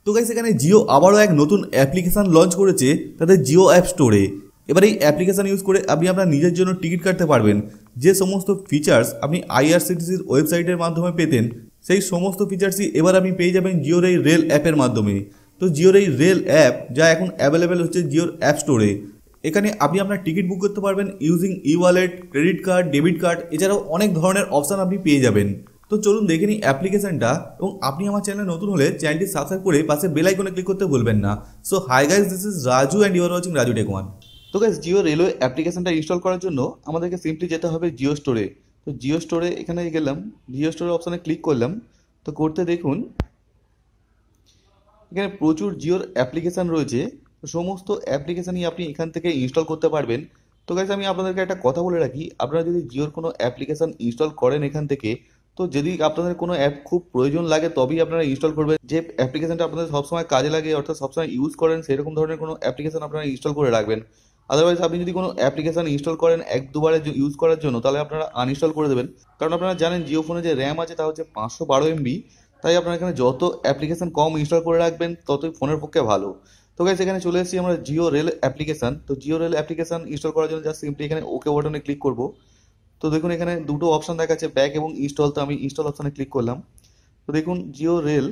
তো গাইস এখানে জিও আবারও এক নতুন অ্যাপ্লিকেশান লঞ্চ করেছে তাদের জিও অ্যাপ স্টোরে। এবার এই অ্যাপ্লিকেশান ইউজ করে আপনি আপনার নিজের জন্য টিকিট কাটতে পারবেন। যে সমস্ত ফিচার্স আপনি আইআরসিটিসির ওয়েবসাইটের মাধ্যমে পেতেন সেই সমস্ত ফিচার্সই এবার আপনি পেয়ে যাবেন জিওর এই রেল অ্যাপের মাধ্যমে। তো জিওর এই রেল অ্যাপ যা এখন অ্যাভেলেবেল হচ্ছে জিওর অ্যাপ স্টোরে। এখানে আপনি আপনার টিকিট বুক করতে পারবেন ইউজিং ই wallet, credit card, debit card, এছাড়াও অনেক ধরনের অপশান আপনি পেয়ে যাবেন। তো চলুন দেখে নিই অ্যাপ্লিকেশনটা, এবং আপনি আমার চ্যানেলে নতুন হলে চ্যানেলটি সাবস্ক্রাইব করে পাশে বেল আইকনে ক্লিক করতে ভুলবেন না। So hi guys, this is Raju and you are watching Raju tech one. তো গাইস জিও রেলওয়ে অ্যাপ্লিকেশনটা ইনস্টল করার জন্য আমাদেরকে সিম্পলি যেতে হবে জিও স্টোরে। তো জিও স্টোরে এখানে গেলাম, জিও স্টোরের অপশানে ক্লিক করলাম। তো করতে দেখুন এখানে প্রচুর জিওর অ্যাপ্লিকেশান রয়েছে। সমস্ত অ্যাপ্লিকেশানই আপনি এখান থেকে ইনস্টল করতে পারবেন। তো গাইস আমি আপনাদেরকে একটা কথা বলে রাখি, আপনারা যদি জিওর কোনো অ্যাপ্লিকেশান ইনস্টল করেন এখান থেকে, তো যদি আপনাদের কোনো অ্যাপ খুব প্রয়োজন লাগে তবেই আপনারা ইনস্টল করবেন। যে অ্যাপ্লিকেশানটা আপনাদের সবসময় কাজে লাগে অর্থাৎ সবসময় ইউজ করেন সেরকম ধরনের কোনো অ্যাপ্লিকেশান আপনারা ইনস্টল করে রাখবেন। আদারওয়াইজ আপনি যদি কোনো অ্যাপ্লিকেশান ইনস্টল করেন এক দুবারে ইউজ করার জন্য, তাহলে আপনারা আনইনস্টল করে দেবেন। কারণ আপনারা জানেন জিও ফোনে যে র্যাম আছে তা হচ্ছে 512 MB। তাই আপনারা এখানে যত অ্যাপ্লিকেশন কম ইনস্টল করে রাখবেন ততই ফোনের পক্ষে ভালো। তো গাইস এখানে চলে এসেছি আমরা জিও রেল অ্যাপ্লিকেশন। তো জিও রেল অ্যাপ্লিকেশন ইনস্টল করার জন্য জাস্ট সিম্পলি এখানে ওকে বাটনে ক্লিক করব। তো দেখুন এখানে দুটো অপশন দেখাচ্ছে, ব্যাক এবং ইনস্টল। তো আমি ইনস্টল অপশনে ক্লিক করলাম। তো দেখুন জিও রেল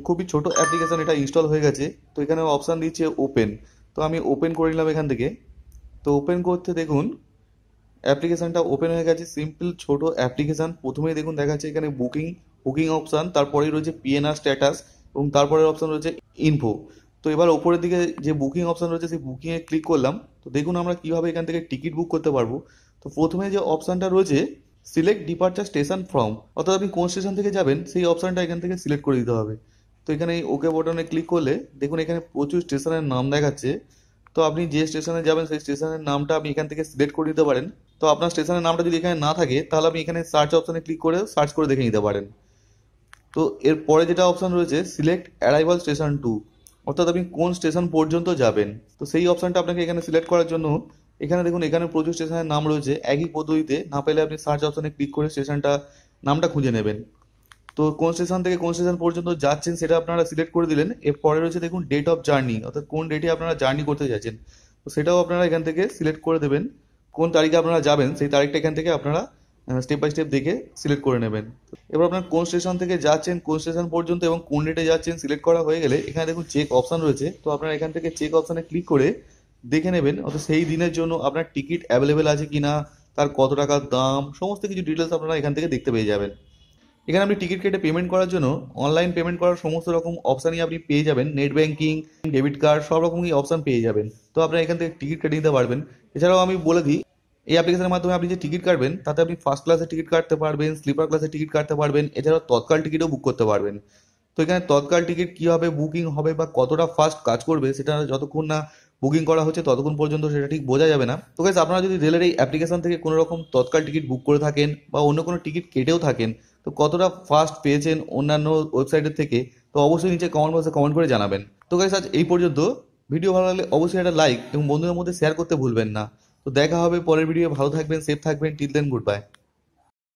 খুবই ছোট অ্যাপ্লিকেশন, এটা ইনস্টল হয়ে গেছে। তো এখানে অপশন দিচ্ছে ওপেন। তো আমি ওপেন করে নিলাম এখান থেকে। তো ওপেন করতে দেখুন অ্যাপ্লিকেশনটা ওপেন হয়ে গেছে। সিম্পল ছোট অ্যাপ্লিকেশন। প্রথমেই দেখুন দেখাচ্ছে এখানে বুকিং বুকিং অপশান, তারপরেই রয়েছে পিএনআর স্ট্যাটাস, এবং তারপরের অপশান রয়েছে ইনফো। তো এবার ওপরের দিকে যে বুকিং অপশান রয়েছে সেই বুকিংয়ে ক্লিক করলাম। তো দেখুন আমরা কীভাবে এখান থেকে টিকিট বুক করতে পারবো। তো প্রথমে যে অপশানটা রয়েছে সিলেক্ট ডিপার্চার স্টেশন ফ্রম, অর্থাৎ আপনি কোন স্টেশন থেকে যাবেন সেই অপশানটা এখান থেকে সিলেক্ট করে দিতে হবে। তো এখানে ওকে বাটনে ক্লিক করলে দেখুন এখানে প্রচুর স্টেশনের নাম দেখাচ্ছে। তো আপনি যে স্টেশনে যাবেন সেই স্টেশনের নামটা আপনি এখান থেকে সিলেক্ট করে দিতে পারেন। তো আপনার স্টেশনের নামটা যদি এখানে না থাকে তাহলে আপনি এখানে সার্চ অপশানে ক্লিক করে সার্চ করে দেখে নিতে পারেন। তো এরপরে যেটা অপশান রয়েছে সিলেক্ট অ্যারাইভাল স্টেশন টু, অর্থাৎ আপনি কোন স্টেশন পর্যন্ত যাবেন। তো সেই অপশানটা আপনাকে এখানে সিলেক্ট করার জন্য এখানে দেখুন এখানে প্রচুর স্টেশনের নাম রয়েছে। একই পদ্ধতিতে না পেলে আপনি সার্চ অপশানে ক্লিক করে স্টেশনটা নামটা খুঁজে নেবেন। তো কোন স্টেশন থেকে কোন স্টেশন পর্যন্ত যাচ্ছেন সেটা আপনারা সিলেক্ট করে দিলেন। এরপরে রয়েছে দেখুন ডেট অফ জার্নি, অর্থাৎ কোন ডেটে আপনারা জার্নি করতে যাচ্ছেন। তো সেটাও আপনারা এখান থেকে সিলেক্ট করে দেবেন। কোন তারিখে আপনারা যাবেন সেই তারিখটা এখান থেকে আপনারা স্টেপ বাই স্টেপ দেখে সিলেক্ট করে নেবেন। এবার আপনার কোন স্টেশন থেকে যাচ্ছেন, কোন স্টেশন পর্যন্ত এবং কোন ডেটে যাচ্ছেন সিলেক্ট করা হয়ে গেলে এখানে দেখুন চেক অপশান রয়েছে। তো আপনারা এখান থেকে চেক অপশানে ক্লিক করে দেখে নেবেন অর্থাৎ সেই দিনের জন্য আপনার টিকিট অ্যাভেলেবেল আছে কিনা, তার কত টাকার দাম, সমস্ত কিছু ডিটেলস আপনারা এখান থেকে দেখতে পেয়ে যাবেন। এখানে আপনি টিকিট কেটে পেমেন্ট করার জন্য অনলাইন পেমেন্ট করার সমস্ত রকম অপশানই আপনি পেয়ে যাবেন। নেট ব্যাঙ্কিং, ডেবিট কার্ড, সব রকমই অপশান পেয়ে যাবেন। তো আপনারা এখান থেকে টিকিট কেটে নিতে পারবেন। এছাড়াও আমি বলে দিই এই অ্যাপ্লিকেশনের মাধ্যমে আপনি যে টিকিট কাটবেন তাতে আপনি ফার্স্ট ক্লাসের টিকিট কাটতে পারবেন, স্লিপার ক্লাসের টিকিট কাটতে পারবেন, এছাড়াও তৎকাল টিকিটও বুক করতে পারবেন। তো এখানে তৎকাল টিকিট কীভাবে বুকিং হবে বা কতটা ফাস্ট কাজ করবে সেটা যতক্ষণ না বুকিং করা হচ্ছে ততক্ষণ পর্যন্ত সেটা ঠিক বোঝা যাবে না। তো গাইস আপনারা যদি রেলের এই অ্যাপ্লিকেশন থেকে কোনো রকম তৎকাল টিকিট বুক করে থাকেন বা অন্য কোনো টিকিট কেটেও থাকেন, তো কতটা ফাস্ট পেয়েছেন অন্যান্য ওয়েবসাইটের থেকে, তো অবশ্যই নিচে কমেন্ট বক্সে কমেন্ট করে জানাবেন। তো গাইস আজ এই পর্যন্ত। ভিডিও ভালো লাগলে অবশ্যই একটা লাইক এবং বন্ধুদের মধ্যে শেয়ার করতে ভুলবেন না। তো দেখা হবে পরের ভিডিও। ভালো থাকবেন, সেফ থাকবেন। Till then, good bye.